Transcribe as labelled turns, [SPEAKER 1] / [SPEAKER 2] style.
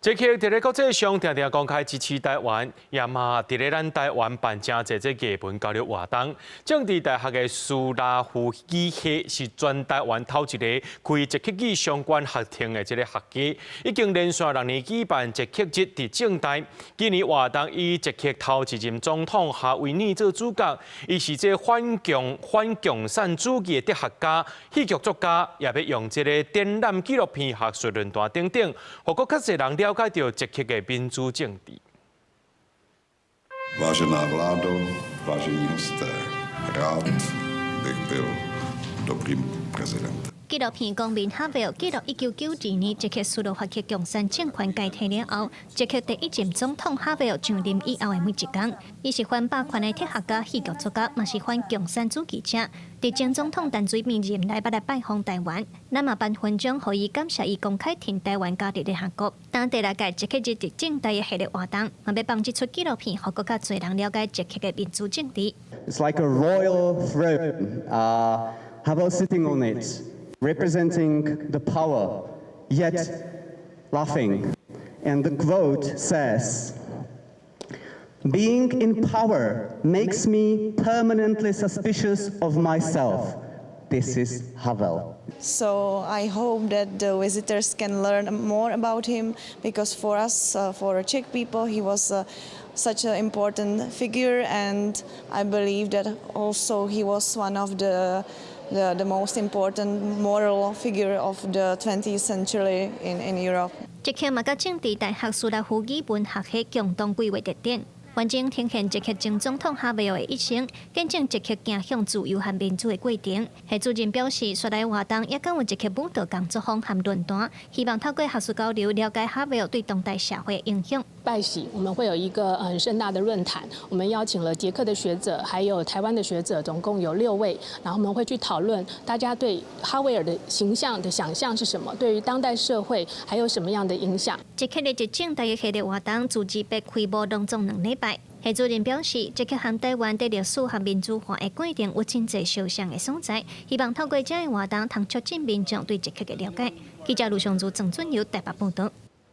[SPEAKER 1] 捷克伫咧国际上常常公开支持台湾，也嘛伫咧咱台湾办真侪这艺文交流活动。政治大学的苏拉夫语系是全台湾头一个开捷克语相关学程的这个学家，已经连续6年举办捷克节伫政大。今年活动以捷克头一任总统夏维尼做主角，伊是这反共产主义的哲学家、戏剧作家，也要用这个展览纪录片、学术论坛等等，互更较侪人了解到捷克的民主政治。
[SPEAKER 2] Vážená vládo, vážení hosté, rád bych byl dobrým prezidentem.
[SPEAKER 3] 纪录片讲明哈维尔记录1992年捷克斯洛伐克共产政权解体了后，捷克第一任总统哈维尔上任以后的每一天，伊是反霸权的哲学家、戏剧作家，嘛是反共产主义者。伫前总统陈水扁任内捌来拜访台湾，咱嘛颁勋章，予伊感谢伊公开挺台湾家己的学国。当第6届捷克日伫政大的系列活动，嘛要放这出纪录片，互更加侪人了解捷克的民主政治。
[SPEAKER 4] It's like a royal throne. Havel sitting on it, representing the power, yet laughing. And the quote says, "Being in power makes me permanently suspicious of myself." This is Havel.
[SPEAKER 5] So I hope that the visitors can learn more about him, because for us, for Czech people, he was such an important figure, and I believe that also he was one of the most important moral figure of the 20th century in Europe.
[SPEAKER 3] 捷克嘛，甲政治大学苏拉夫语文学系共同规划特点，完整呈现捷克前总统哈维尔的一生，见证捷克走向自由和民主的过程。系主任表示，率来活动也敢有捷克舞蹈工作坊和论坛，希望透过学术交流，了解哈维尔对当代社会的影响。
[SPEAKER 6] 拜喜，我们会有一个很盛大的论坛，我们邀请了捷克的学者，还有台湾的学者，总共有6位，然后我们会去讨论大家对哈维尔的形象的想象是什么，对于当代社会还有什么样的影响。
[SPEAKER 3] 捷克的政大系列活动自治被开幕隆重2礼拜。系主任表示，捷克和台湾在历史和民主化的过程有真侪相像的所在，希望透过这个活动，通促进民众对捷克的了解。记者卢尚珠、郑俊尧台北报道。